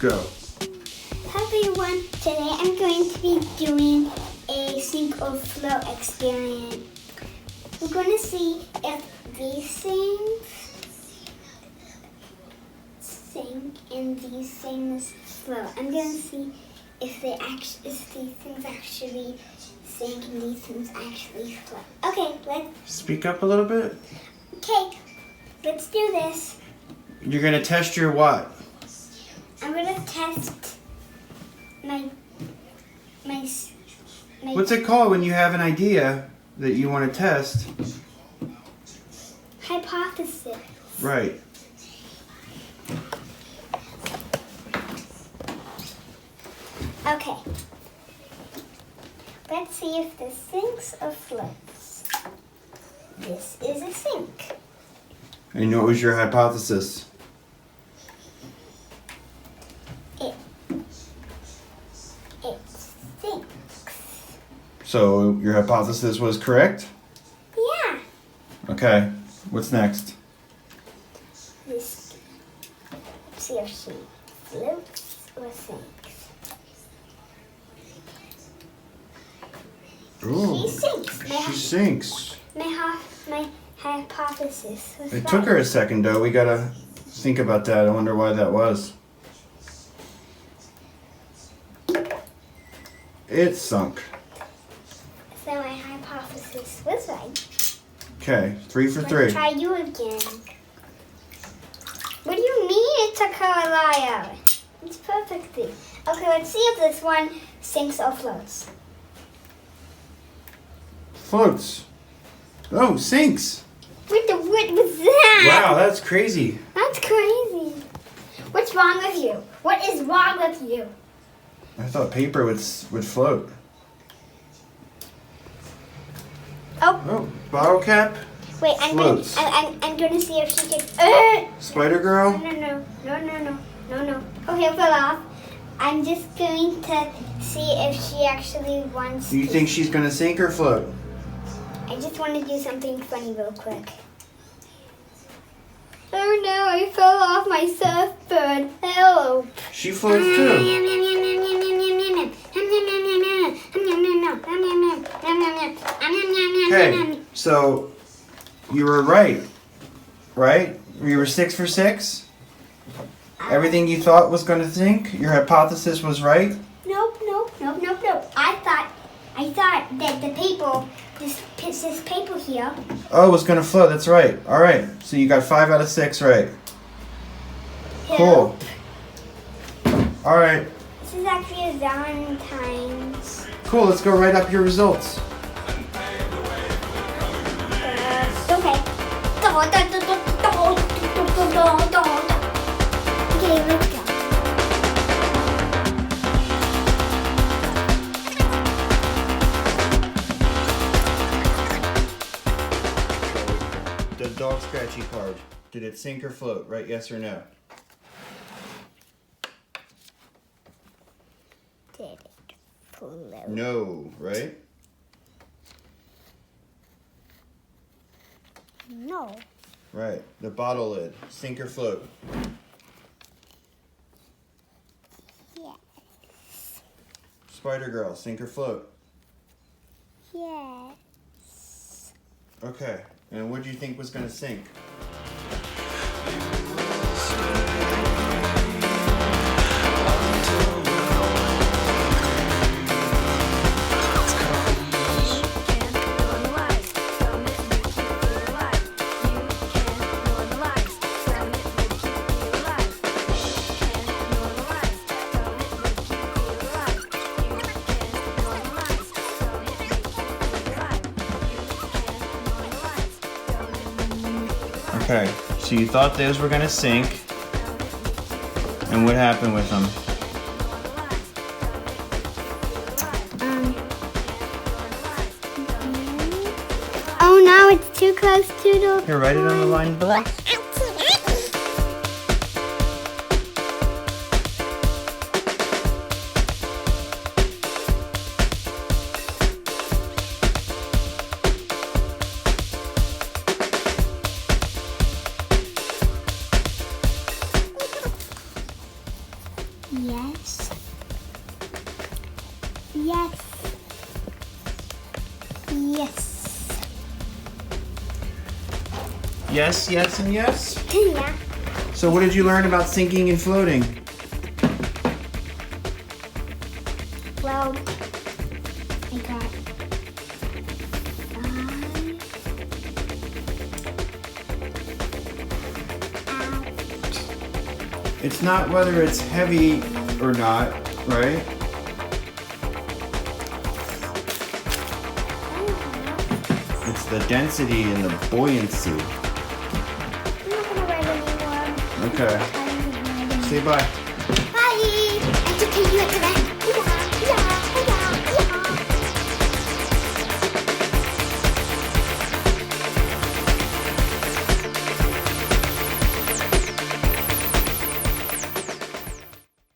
Go. Hi everyone, today I'm going to be doing a sink or flow experiment. We're going to see if these things sink and these things flow. I'm going to see if these things actually sink and these things actually flow. Okay, let's Speak up a little bit. Okay, let's do this. You're going to test your what? I'm going to test my What's it called when you have an idea that you want to test? hypothesis. Right. Okay. Let's see if this sinks or floats. This is a sink. And what was your hypothesis? It sinks. So your hypothesis was correct? Yeah. Okay. What's next? Let's see if she floats or sinks. Ooh, She sinks. she sinks. My hypothesis was It right. took her a second though. We gotta think about that. I wonder why that was. It sunk. So my hypothesis was right. Okay, 3 for Let's 3. try you again. What do you mean it took her a while? It's perfectly. Okay, let's see if this one sinks or floats. Floats. Oh, sinks. What was that? Wow, that's crazy. That's crazy. What's wrong with you? What is wrong with you? I thought paper would float. Oh, Oh, bottle cap. wait, Floats. I'm gonna see if she can. Spider girl. No. Okay, it fell off. I'm just going to see if she actually wants Do you to. think she's gonna sink or float? I just want to do something funny real quick. Oh no, I fell off my surfboard. Help. She floats too. Okay, so you were right, right? You were 6 for 6. Everything you thought was gonna sink, your hypothesis was right. Nope. I thought that the paper, this paper here. Oh, it was gonna float. That's right. All right. So you got 5 out of 6 right. Cool. All right. This is actually a Valentine's. Cool. Let's go write up your results. Okay. Okay, let's go. The dog scratchy card. Did it sink or float? Right? Yes or no? Did it float? No. Right? No. Right. The bottle lid. Sink or float? Yes. Spider girl. Sink or float? Yes. Okay. And what do you think was gonna sink? Okay, so you thought those were gonna sink, and what happened with them? Oh no, it's too close to the. Here, write it on the line below. Yes, yes, and yes. Yeah. So what did you learn about sinking and floating? Well, I got 5. Out. It's not whether it's heavy or not, right? It's the density and the buoyancy. I'm not gonna write anymore. Okay. I'm Say bye. Bye. I took you at the end.